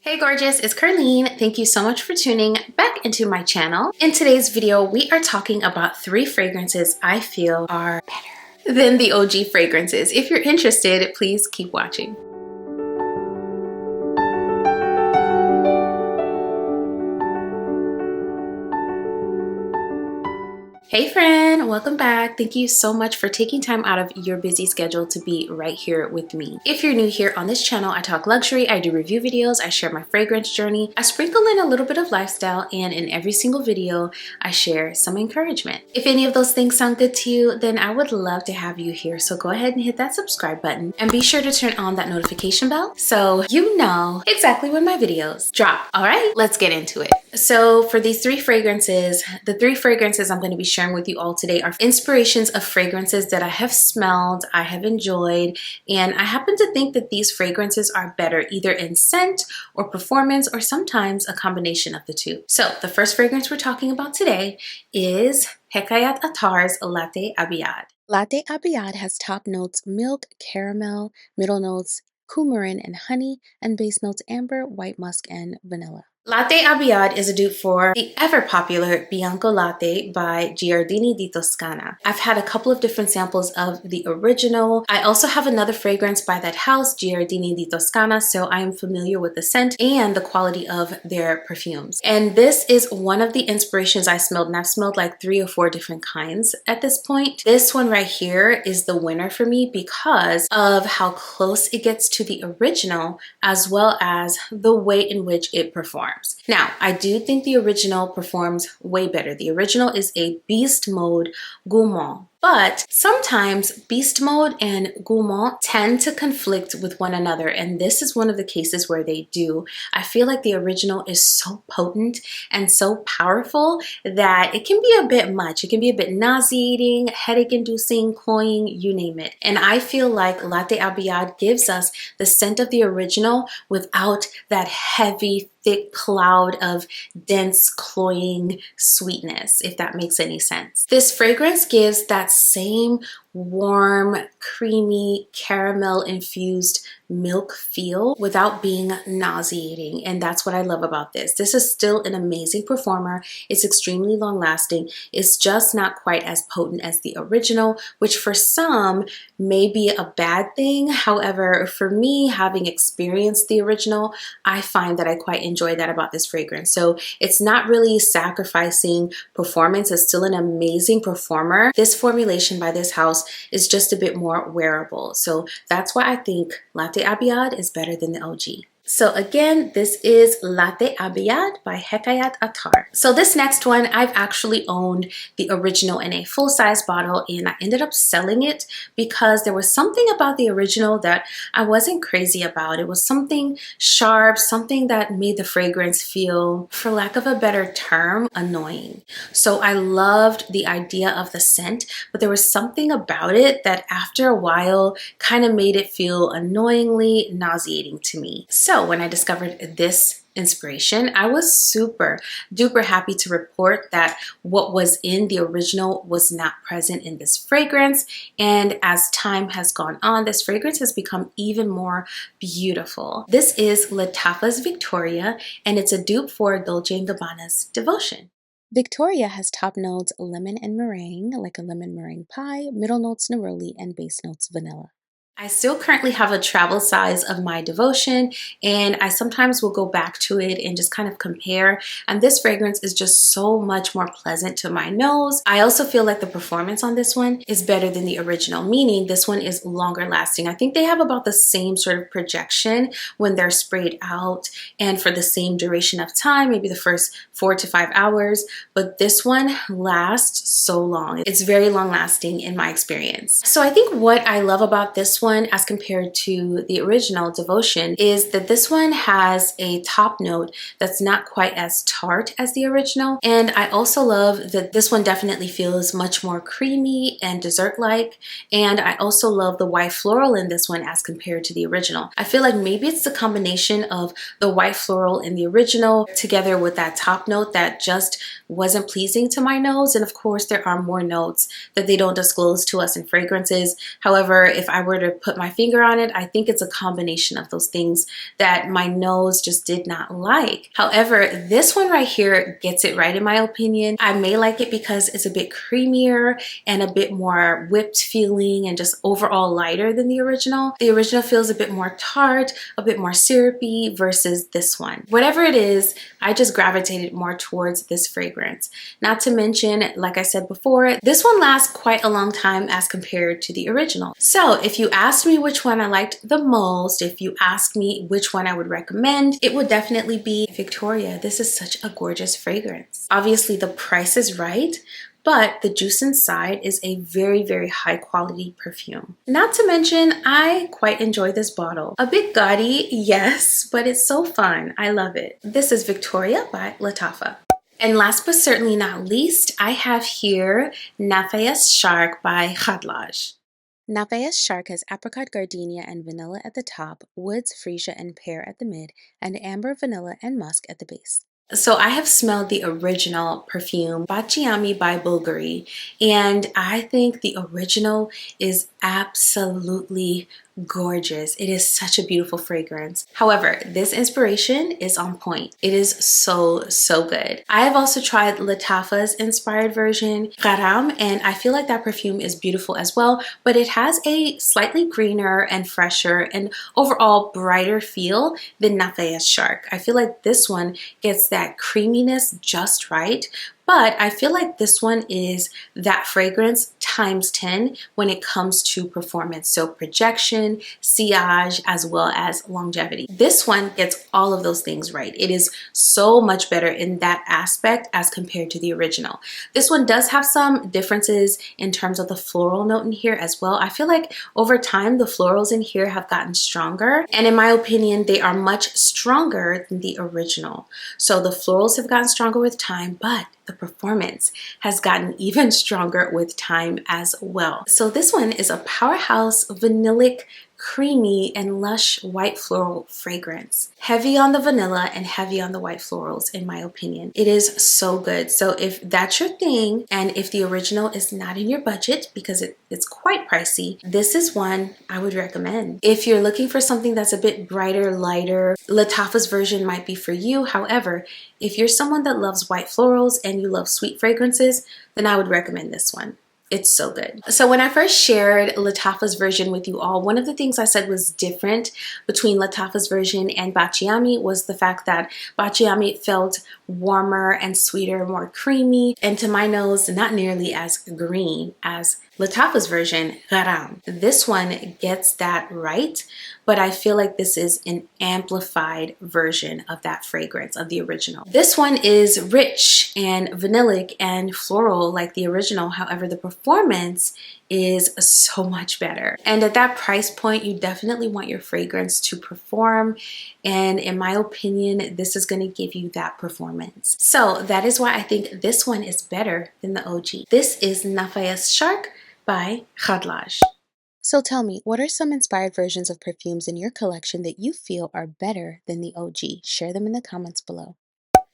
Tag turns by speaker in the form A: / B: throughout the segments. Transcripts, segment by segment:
A: Hey gorgeous, it's Ker-leen. Thank you so much for tuning back into my channel. In today's video, we are talking about 3 fragrances I feel are better than the OG fragrances. If you're interested, please keep watching. Hey friend, welcome back. Thank you so much for taking time out of your busy schedule to be right here with me. If you're new here on this channel, I talk luxury, I do review videos, I share my fragrance journey, I sprinkle in a little bit of lifestyle, and in every single video, I share some encouragement. If any of those things sound good to you, then I would love to have you here. So go ahead and hit that subscribe button and be sure to turn on that notification bell so you know exactly when my videos drop. All right, let's get into it. So for these 3 fragrances, the 3 fragrances I'm going to be sharing with you all today are inspirations of fragrances that I have smelled, I have enjoyed, and I happen to think that these fragrances are better either in scent or performance or sometimes a combination of the two. So the first fragrance we're talking about today is Hekayat Attar's Latte Abiad. Latte Abiad has top notes milk, caramel, middle notes coumarin and honey, and base notes amber, white musk, and vanilla. Latte Abiad is a dupe for the ever-popular Bianco Latte by Giardini di Toscana. I've had a couple of different samples of the original. I also have another fragrance by that house, Giardini di Toscana, so I am familiar with the scent and the quality of their perfumes. And this is one of the inspirations I smelled, and I've smelled like 3 or 4 different kinds at this point. This one right here is the winner for me because of how close it gets to the original as well as the way in which it performs. Now, I do think the original performs way better. The original is a beast mode gourmand. But sometimes beast mode and gourmand tend to conflict with one another, and this is one of the cases where they do. I feel like the original is so potent and so powerful that it can be a bit much. It can be a bit nauseating, headache-inducing, cloying, you name it. And I feel like Latte Abiad gives us the scent of the original without that heavy, thick cloud of dense, cloying sweetness, if that makes any sense. This fragrance gives that same warm, creamy, caramel-infused milk feel without being nauseating, and that's what I love about this. This is still an amazing performer. It's extremely long-lasting. It's just not quite as potent as the original, which for some may be a bad thing. However, for me, having experienced the original, I find that I quite enjoy that about this fragrance. So it's not really sacrificing performance. It's still an amazing performer. This formulation by this house is just a bit more wearable. So that's why I think Latte Abiad is better than the OG. So again, this is Latte Abiad by Hekayat Attar. So this next one, I've actually owned the original in a full-size bottle, and I ended up selling it because there was something about the original that I wasn't crazy about. It was something sharp, something that made the fragrance feel, for lack of a better term, annoying. So I loved the idea of the scent, but there was something about it that after a while kind of made it feel annoyingly nauseating to me. So when I discovered this inspiration, I was super duper happy to report that what was in the original was not present in this fragrance. And as time has gone on, this fragrance has become even more beautiful. This is Lattafa's Victoria, and it's a dupe for Dolce & Gabbana's Devotion. Victoria has top notes lemon and meringue, like a lemon meringue pie, middle notes neroli, and base notes vanilla. I still currently have a travel size of my Devotion, and I sometimes will go back to it and just kind of compare, and this fragrance is just so much more pleasant to my nose. I also feel like the performance on this one is better than the original, meaning this one is longer lasting. I think they have about the same sort of projection when they're sprayed out and for the same duration of time, maybe the first 4 to 5 hours, but this one lasts so long. It's very long lasting in my experience. So I think what I love about this one as compared to the original Devotion is that this one has a top note that's not quite as tart as the original, and I also love that this one definitely feels much more creamy and dessert-like, and I also love the white floral in this one as compared to the original. I feel like maybe it's the combination of the white floral in the original together with that top note that just wasn't pleasing to my nose, and of course there are more notes that they don't disclose to us in fragrances. However, if I were to put my finger on it. I think it's a combination of those things that my nose just did not like. However, this one right here gets it right in my opinion. I may like it because it's a bit creamier and a bit more whipped feeling and just overall lighter than the original. The original feels a bit more tart, a bit more syrupy versus this one. Whatever it is, I just gravitated more towards this fragrance. Not to mention, like I said before, this one lasts quite a long time as compared to the original. So if you asked me which one I liked the most, if you asked me which one I would recommend, it would definitely be Victoria. This is such a gorgeous fragrance. Obviously the price is right, but the juice inside is a very, very high quality perfume. Not to mention, I quite enjoy this bottle. A bit gaudy, yes, but it's so fun. I love it. This is Victoria by Lattafa. And last but certainly not least, I have here Nafais Sharq by Khadlaj. Nafais Sharq has apricot gardenia and vanilla at the top, woods, freesia, and pear at the mid, and amber, vanilla, and musk at the base. So I have smelled the original perfume, Baciami by Bulgari, and I think the original is absolutely gorgeous. It is such a beautiful fragrance. However, this inspiration is on point. It is so, so good. I have also tried Lattafa's inspired version, Garam, and I feel like that perfume is beautiful as well, but it has a slightly greener and fresher and overall brighter feel than Nafais Sharq. I feel like this one gets that creaminess just right, but I feel like this one is that fragrance times 10 when it comes to performance. So projection, sillage, as well as longevity. This one gets all of those things right. It is so much better in that aspect as compared to the original. This one does have some differences in terms of the floral note in here as well. I feel like over time, the florals in here have gotten stronger. And in my opinion, they are much stronger than the original. So the florals have gotten stronger with time, but the performance has gotten even stronger with time as well. So this one is a powerhouse vanillic, creamy, and lush white floral fragrance. Heavy on the vanilla and heavy on the white florals, in my opinion. It is so good. So if that's your thing, and if the original is not in your budget because it's quite pricey, this is one I would recommend. If you're looking for something that's a bit brighter, lighter, Lattafa's version might be for you. However, if you're someone that loves white florals and you love sweet fragrances, then I would recommend this one. It's so good. So when I first shared Lattafa's version with you all, one of the things I said was different between Lattafa's version and Baciami was the fact that Baciami felt warmer and sweeter, more creamy, and to my nose, not nearly as green as Lattafa's version, Garam. This one gets that right, but I feel like this is an amplified version of that fragrance of the original. This one is rich and vanillic and floral like the original. However, the performance is so much better. And at that price point, you definitely want your fragrance to perform. And in my opinion, this is going to give you that performance. So that is why I think this one is better than the OG. This is Nafais Sharq by Khadlaj. So tell me, what are some inspired versions of perfumes in your collection that you feel are better than the OG? Share them in the comments below.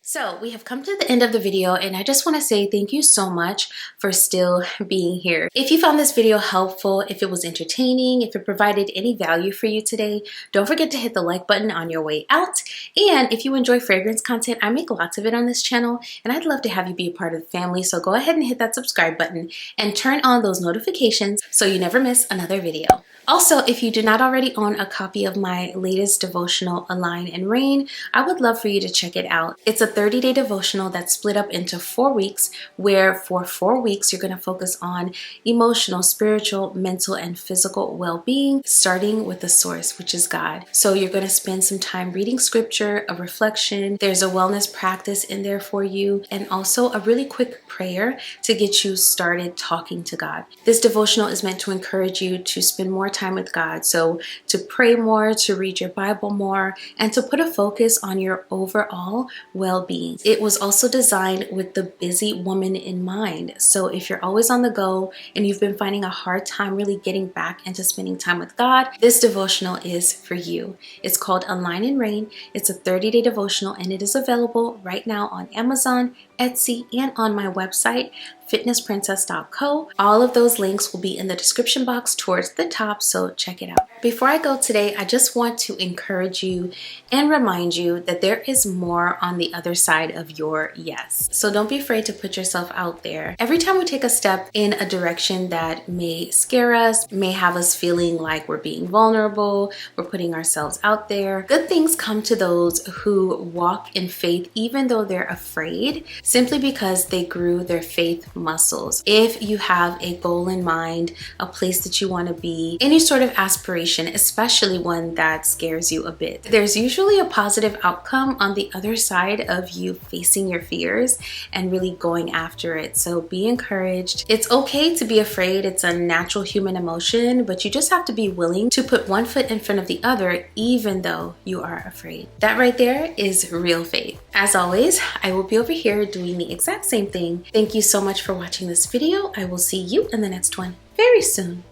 A: So we have come to the end of the video, and I just want to say thank you so much for still being here. If you found this video helpful, if it was entertaining, if it provided any value for you today, don't forget to hit the like button on your way out. And if you enjoy fragrance content, I make lots of it on this channel, and I'd love to have you be a part of the family. So go ahead and hit that subscribe button and turn on those notifications so you never miss another video. Also, if you do not already own a copy of my latest devotional, Align and Reign, I would love for you to check it out. It's a 30-day devotional that's split up into 4 weeks, where for 4 weeks you're going to focus on emotional, spiritual, mental, and physical well-being, starting with the source, which is God. So you're going to spend some time reading scripture, a reflection. There's a wellness practice in there for you, and also a really quick prayer to get you started talking to God. This devotional is meant to encourage you to spend more time with God. So to pray more, to read your Bible more, and to put a focus on your overall well-being. well-being. It was also designed with the busy woman in mind. So if you're always on the go and you've been finding a hard time really getting back into spending time with God, this devotional is for you. It's called Align and Reign. It's a 30-day devotional and it is available right now on Amazon, Etsy, and on my website, fitnessprincess.co. All of those links will be in the description box towards the top, so check it out. Before I go today, I just want to encourage you and remind you that there is more on the other side of your yes. So don't be afraid to put yourself out there. Every time we take a step in a direction that may scare us, may have us feeling like we're being vulnerable, we're putting ourselves out there, good things come to those who walk in faith even though they're afraid, simply because they grew their faith muscles. If you have a goal in mind, a place that you want to be, any sort of aspiration, especially one that scares you a bit, there's usually a positive outcome on the other side of you facing your fears and really going after it. So be encouraged. It's okay to be afraid. It's a natural human emotion, but you just have to be willing to put one foot in front of the other, even though you are afraid. That right there is real faith. As always, I will be over here doing the exact same thing. Thank you so much for watching this video. I will see you in the next one very soon.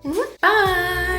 A: Bye.